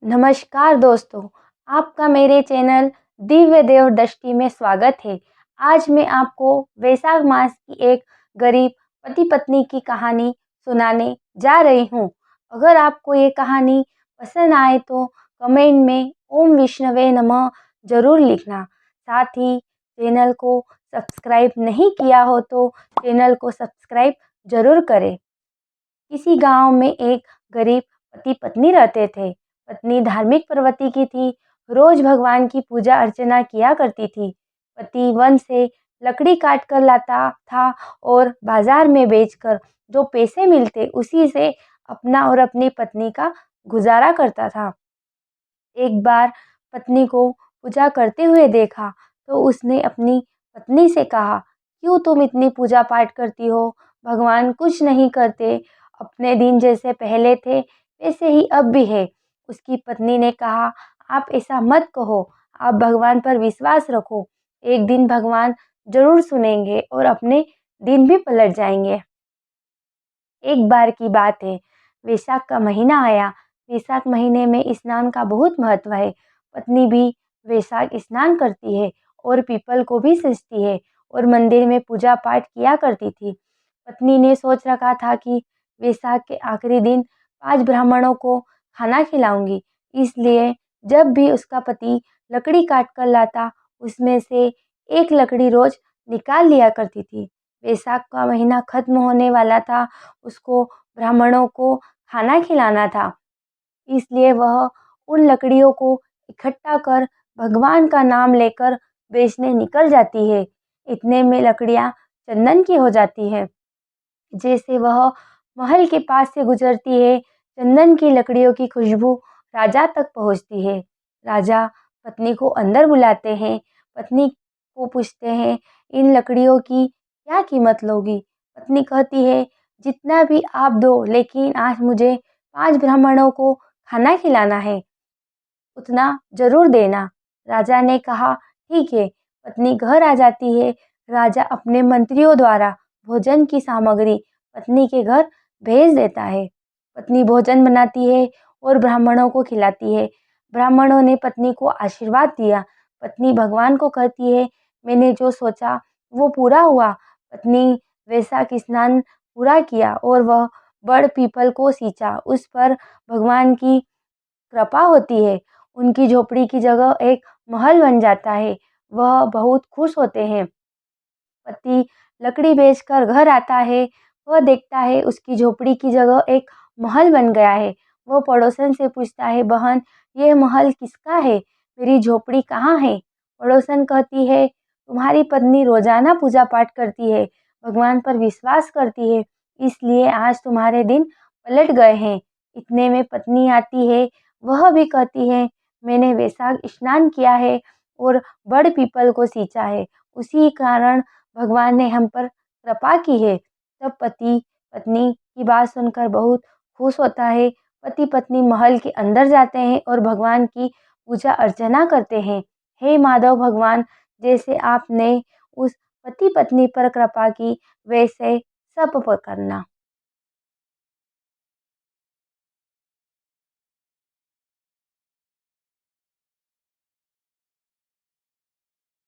नमस्कार दोस्तों, आपका मेरे चैनल दिव्य देव दृष्टि में स्वागत है। आज मैं आपको वैशाख मास की एक गरीब पति पत्नी की कहानी सुनाने जा रही हूँ। अगर आपको ये कहानी पसंद आए तो कमेंट में ओम विष्णवे नमः जरूर लिखना। साथ ही चैनल को सब्सक्राइब नहीं किया हो तो चैनल को सब्सक्राइब जरूर करें। किसी गांव में एक गरीब पति पत्नी रहते थे। पत्नी धार्मिक प्रवृत्ति की थी, रोज भगवान की पूजा अर्चना किया करती थी। पति वन से लकड़ी काट कर लाता था और बाजार में बेचकर जो पैसे मिलते उसी से अपना और अपनी पत्नी का गुजारा करता था। एक बार पत्नी को पूजा करते हुए देखा तो उसने अपनी पत्नी से कहा, क्यों तुम इतनी पूजा पाठ करती हो? भगवान कुछ नहीं करते, अपने दिन जैसे पहले थे वैसे ही अब भी है। उसकी पत्नी ने कहा, आप ऐसा मत कहो, आप भगवान पर विश्वास रखो। एक दिन भगवान जरूर सुनेंगे और अपने दिन भी पलट जाएंगे। एक बार की बात है, वैशाख का महीना आया। वैशाख महीने में स्नान का बहुत महत्व है। पत्नी भी वैशाख स्नान करती है और पीपल को भी सींचती है और मंदिर में पूजा पाठ किया करती थी। पत्नी ने सोच रखा था कि वैशाख के आखिरी दिन 5 ब्राह्मणों को खाना खिलाऊंगी। इसलिए जब भी उसका पति लकड़ी काट कर लाता, उसमें से एक लकड़ी रोज निकाल लिया करती थी। वैशाख का महीना खत्म होने वाला था, उसको ब्राह्मणों को खाना खिलाना था। इसलिए वह उन लकड़ियों को इकट्ठा कर भगवान का नाम लेकर बेचने निकल जाती है। इतने में लकड़ियाँ चंदन की हो जाती है। जैसे वह महल के पास से गुजरती है, चंदन की लकड़ियों की खुशबू राजा तक पहुंचती है। राजा पत्नी को अंदर बुलाते हैं। पत्नी को पूछते हैं, इन लकड़ियों की क्या कीमत लोगी? पत्नी कहती है, जितना भी आप दो, लेकिन आज मुझे 5 ब्राह्मणों को खाना खिलाना है, उतना जरूर देना। राजा ने कहा, ठीक है। पत्नी घर आ जाती है। राजा अपने मंत्रियों द्वारा भोजन की सामग्री पत्नी के घर भेज देता है। पत्नी भोजन बनाती है और ब्राह्मणों को खिलाती है। ब्राह्मणों ने पत्नी को आशीर्वाद दिया। पत्नी भगवान को कहती है, मैंने जो सोचा वो पूरा हुआ। पत्नी वैशाख स्नान पूरा किया और वह बड़ पीपल को सींचा। उस पर भगवान की कृपा होती है। उनकी झोपड़ी की जगह एक महल बन जाता है। वह बहुत खुश होते हैं। पति लकड़ी बेचकर घर आता है। वह देखता है उसकी झोपड़ी की जगह एक महल बन गया है। वह पड़ोसन से पूछता है, बहन ये महल किसका है? मेरी झोपड़ी कहाँ है? पड़ोसन कहती है, तुम्हारी पत्नी रोजाना पूजा पाठ करती है, भगवान पर विश्वास करती है, इसलिए आज तुम्हारे दिन पलट गए हैं। इतने में पत्नी आती है। वह भी कहती है, मैंने वैशाख स्नान किया है और बड़ पीपल को सींचा है, उसी कारण भगवान ने हम पर कृपा की है। तब पति पत्नी की बात सुनकर बहुत खुश होता है। पति पत्नी महल के अंदर जाते हैं और भगवान की पूजा अर्चना करते हैं। हे माधव भगवान, जैसे आपने उस पति पत्नी पर कृपा की, वैसे सब पर करना।